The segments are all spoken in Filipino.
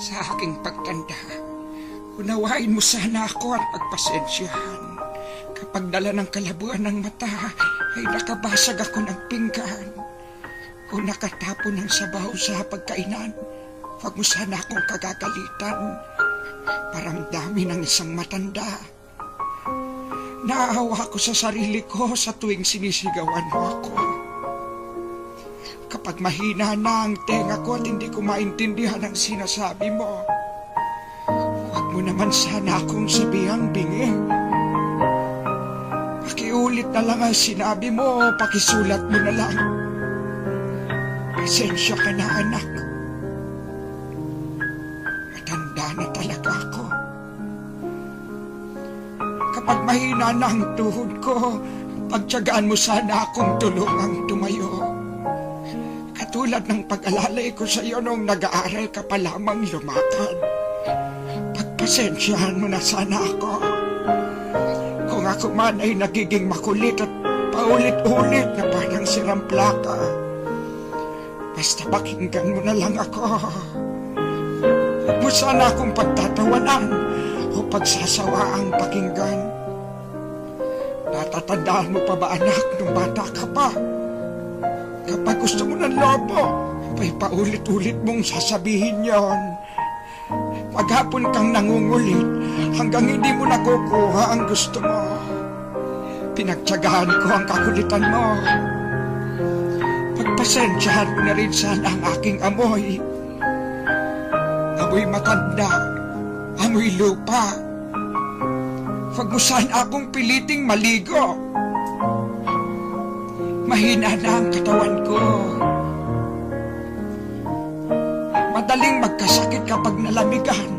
Sa aking pagtanda, unawain mo sana ako at pagpasensyahan. Kapag dala ng kalabuan ng mata, ay nakabasag ako ng pinggan o nakatapon ng sabaw sa pagkainan. Huwag mo sana akong kagagalitan. Paramdami ng isang matanda. Naawa ko sa sarili ko sa tuwing sinisigawan mo ako. Kapag mahina na ang tenga ko at hindi ko maintindihan ang sinasabi mo, huwag mo naman sana akong sabihang bingi. Pakiulit na lang ang sinabi mo, pakisulat mo na lang. Pasensya ka na, anak. Matanda na talaga ako. Kapag mahina na ang tuhod ko, pagtiyagaan mo sana akong tulungang tumayo. Katulad ng pag-alalay ko sa iyo nung nag-aaral ka pa lamang lumakad. Pagpasensyahan mo na sana ako. Kung ako man ay nagiging makulit at paulit-ulit na parang sirang plaka, basta pakinggan mo na lang ako. Huwag mo sana akong pagtatawanan o pagsasawaang pakinggan. Natatandaan mo pa ba, anak, nung bata ka pa? Kapag gusto mo ng lobo, ay paulit-ulit mong sasabihin yon. Maghapon kang nangungulit hanggang hindi mo nakukuha ang gusto mo. Pinagtyagaan ko ang kakulitan mo. Pagpasensyahan mo na rin sana ang aking amoy. Amoy matanda, amoy lupa. Huwag mo sana akong piliting maligo. Mahina na ang katawan ko. Madaling magkasakit kapag nalamigan.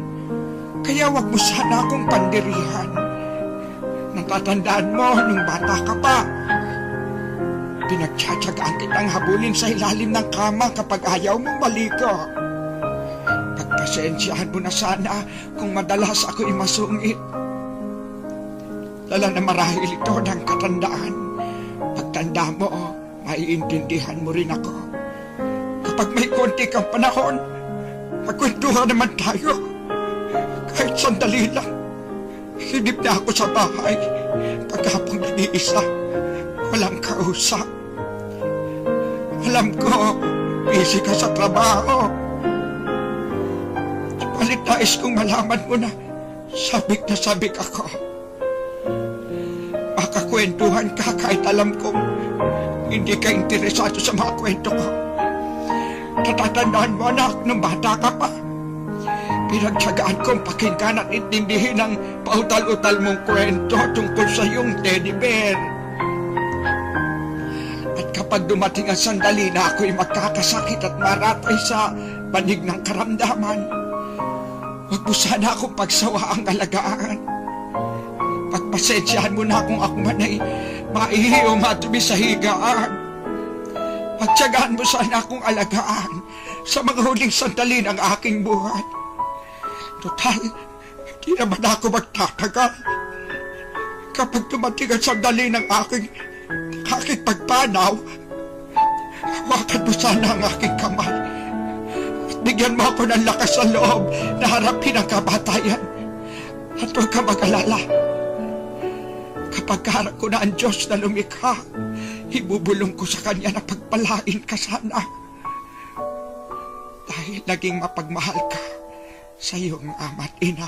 Kaya wag mo sana akong pandirihan. Natatandaan mo nung bata ka pa. Pinagtsatsagaan kitang habulin sa ilalim ng kama kapag ayaw mong maligo. Pagpasensyahan mo na sana kung madalas ako'y masungit. Lala na marahil ito ng katandaan. Pagtanda mo, maiintindihan mo rin ako. Kapag may konti kang panahon, magkwentuhan naman tayo. Kahit sandali lang, hinip na ako sa bahay. Paghapong iniisa, walang kausap. Alam ko, busy ka sa trabaho. Palit nais kong malaman mo na sabik na sabik ako. Makakwentuhan ka kahit alam kong hindi ka interesado sa mga kwento ko. Natatandaan mo, anak, nung bata ka pa. Pinagtyagaan kong pakinggan at intindihin ang pautal-utal mong kwento tungkol sa iyong teddy bear. At kapag dumating ang sandali na ako'y magkakasakit at maratay sa banig ng karamdaman, huwag mo sana akong pagsawaang alagaan. Pagpasensyahan mo na kung ako man ay maihi o matubi sa higaan. Pagtyagaan mo sana akong alagaan sa mga huling sandali ng aking buhay. Total, di naman ako magtatagal. Kapag dumating ang sandali ng aking pagpanaw, hawakan mo sana ang aking kamay at bigyan mo ako ng lakas sa loob na harapin ang kamatayan. At huwag ka mag-alala. Kapag harap ko na ang Diyos na lumikha, ibubulong ko sa Kanya na pagpalain ka sana. Dahil naging mapagmahal ka sa iyong ama't ina.